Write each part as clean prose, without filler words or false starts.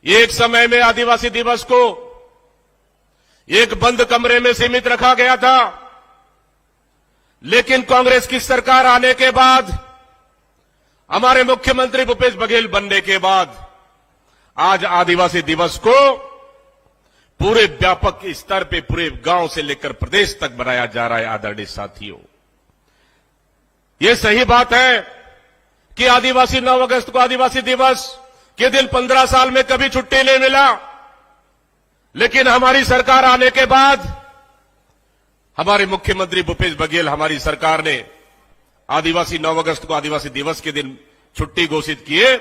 एक समय में आदिवासी दिवस को एक बंद कमरे में सीमित रखा गया था, लेकिन कांग्रेस की सरकार आने के बाद, हमारे मुख्यमंत्री भूपेश बघेल बनने के बाद आज आदिवासी दिवस को पूरे व्यापक स्तर पे पूरे गांव से लेकर प्रदेश तक मनाया जा रहा है। आदरणीय साथियों, यह सही बात है कि आदिवासी 9 अगस्त को आदिवासी दिवस के दिन 15 साल में कभी छुट्टी नहीं मिला, लेकिन हमारी सरकार आने के बाद हमारे मुख्यमंत्री भूपेश बघेल, हमारी सरकार ने आदिवासी 9 अगस्त को आदिवासी दिवस के दिन छुट्टी घोषित किए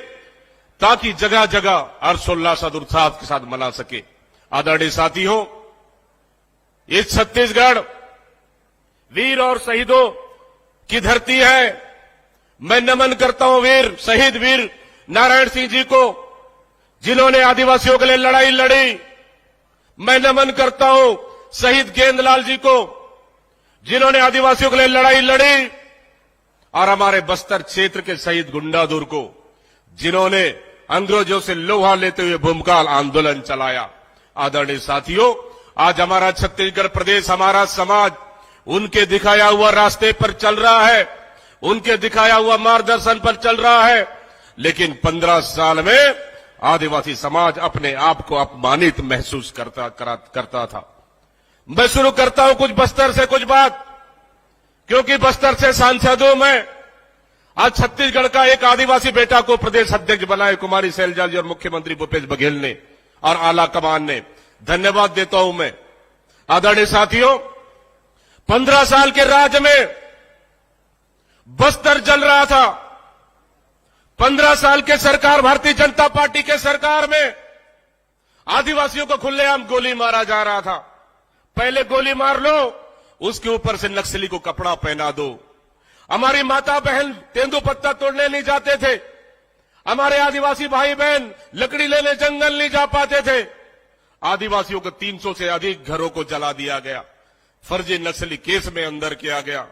ताकि जगह जगह हर्षोल्लास और उत्साह के साथ मना सके। आदरणीय साथियों, इस छत्तीसगढ़ वीर और शहीदों की धरती है। मैं नमन करता हूं शहीद वीर नारायण सिंह जी को, जिन्होंने आदिवासियों के लिए लड़ाई लड़ी। मैं नमन करता हूं शहीद गेंदलाल जी को, जिन्होंने आदिवासियों के लिए लड़ाई लड़ी, और हमारे बस्तर क्षेत्र के शहीद गुंडाधुर को, जिन्होंने अंग्रेजों से लोहा लेते हुए भूमकाल आंदोलन चलाया। आदरणीय साथियों, आज हमारा छत्तीसगढ़ प्रदेश, हमारा समाज उनके दिखाया हुआ रास्ते पर चल रहा है, उनके दिखाया हुआ मार्गदर्शन पर चल रहा है, लेकिन 15 साल में आदिवासी समाज अपने आप को अपमानित महसूस करता था। मैं शुरू करता हूं कुछ बस्तर से कुछ बात, क्योंकि बस्तर से सांसद हूं मैं। आज छत्तीसगढ़ का एक आदिवासी बेटा को प्रदेश अध्यक्ष बनाए कुमारी शैलजा जी और मुख्यमंत्री भूपेश बघेल ने और आला कमान ने, धन्यवाद देता हूं मैं। आदरणीय साथियों, 15 साल के राज में बस्तर जल रहा था। 15 साल के सरकार, भारतीय जनता पार्टी के सरकार में आदिवासियों को खुलेआम गोली मारा जा रहा था। पहले गोली मार लो, उसके ऊपर से नक्सली को कपड़ा पहना दो। हमारी माता बहन तेंदुपत्ता तोड़ने नहीं जाते थे, हमारे आदिवासी भाई बहन लकड़ी लेने जंगल नहीं जा पाते थे। आदिवासियों को 300 से अधिक घरों को जला दिया गया, फर्जी नक्सली केस में अंदर किया गया।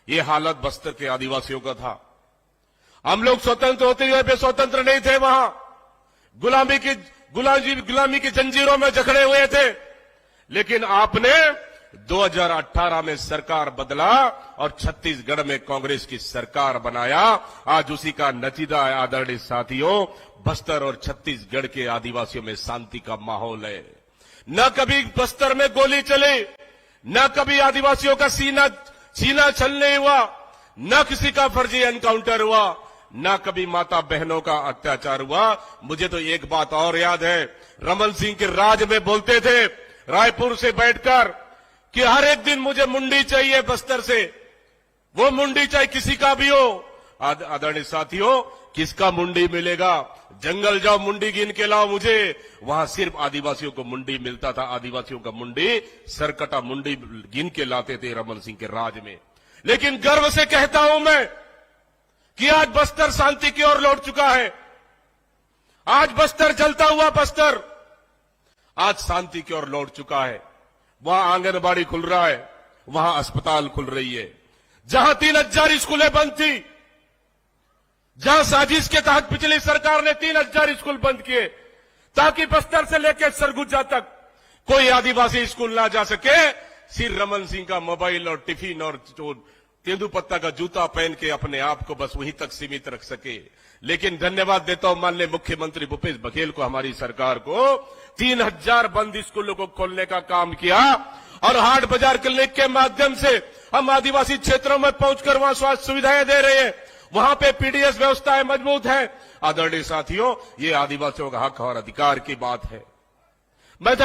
ये हालत बस्तर के आदिवासियों का था। हम लोग स्वतंत्र होते हुए भी स्वतंत्र नहीं थे, वहां गुलामी की जंजीरों में जकड़े हुए थे। लेकिन आपने 2018 में सरकार बदला और छत्तीसगढ़ में कांग्रेस की सरकार बनाया। आज उसी का नतीजा है। आदरणीय साथियों, बस्तर और छत्तीसगढ़ के आदिवासियों में शांति का माहौल है। न कभी बस्तर में गोली चली, न कभी आदिवासियों का सीना छलने हुआ, न किसी का फर्जी एनकाउंटर हुआ, न कभी माता बहनों का अत्याचार हुआ। मुझे तो एक बात और याद है, रमन सिंह के राज में बोलते थे रायपुर से बैठकर कि हर एक दिन मुझे मुंडी चाहिए बस्तर से, वो मुंडी चाहे किसी का भी हो। आदरणीय साथियों, किसका मुंडी मिलेगा? जंगल जाओ, मुंडी गिन के लाओ मुझे। वहां सिर्फ आदिवासियों को मुंडी मिलता था। आदिवासियों का मुंडी, सरकटा मुंडी गिन के लाते थे रमन सिंह के राज में। लेकिन गर्व से कहता हूं मैं कि आज बस्तर शांति की ओर लौट चुका है। आज बस्तर जलता हुआ बस्तर आज शांति की ओर लौट चुका है। वहां आंगनबाड़ी खुल रहा है, वहां अस्पताल खुल रही है। जहां 3000 स्कूलें बंद थी, जहां साजिश के तहत पिछली सरकार ने 3000 स्कूल बंद किए ताकि बस्तर से लेकर सरगुजा तक कोई आदिवासी स्कूल ना जा सके, सिर्फ रमन सिंह का मोबाइल और टिफिन और तेंदुपत्ता का जूता पहन के अपने आप को बस वहीं तक सीमित रख सके। लेकिन धन्यवाद देता हूं माननीय मुख्यमंत्री भूपेश बघेल को, हमारी सरकार को 3000 बंद स्कूलों को खोलने का काम किया और हाट बाजार क्लिनिक के माध्यम से हम आदिवासी क्षेत्रों में पहुंचकर वहां स्वास्थ्य सुविधाएं दे रहे हैं। वहां पे पीडीएस व्यवस्थाएं मजबूत है। आदरणीय साथियों, ये आदिवासियों का हक और अधिकार की बात है। मैं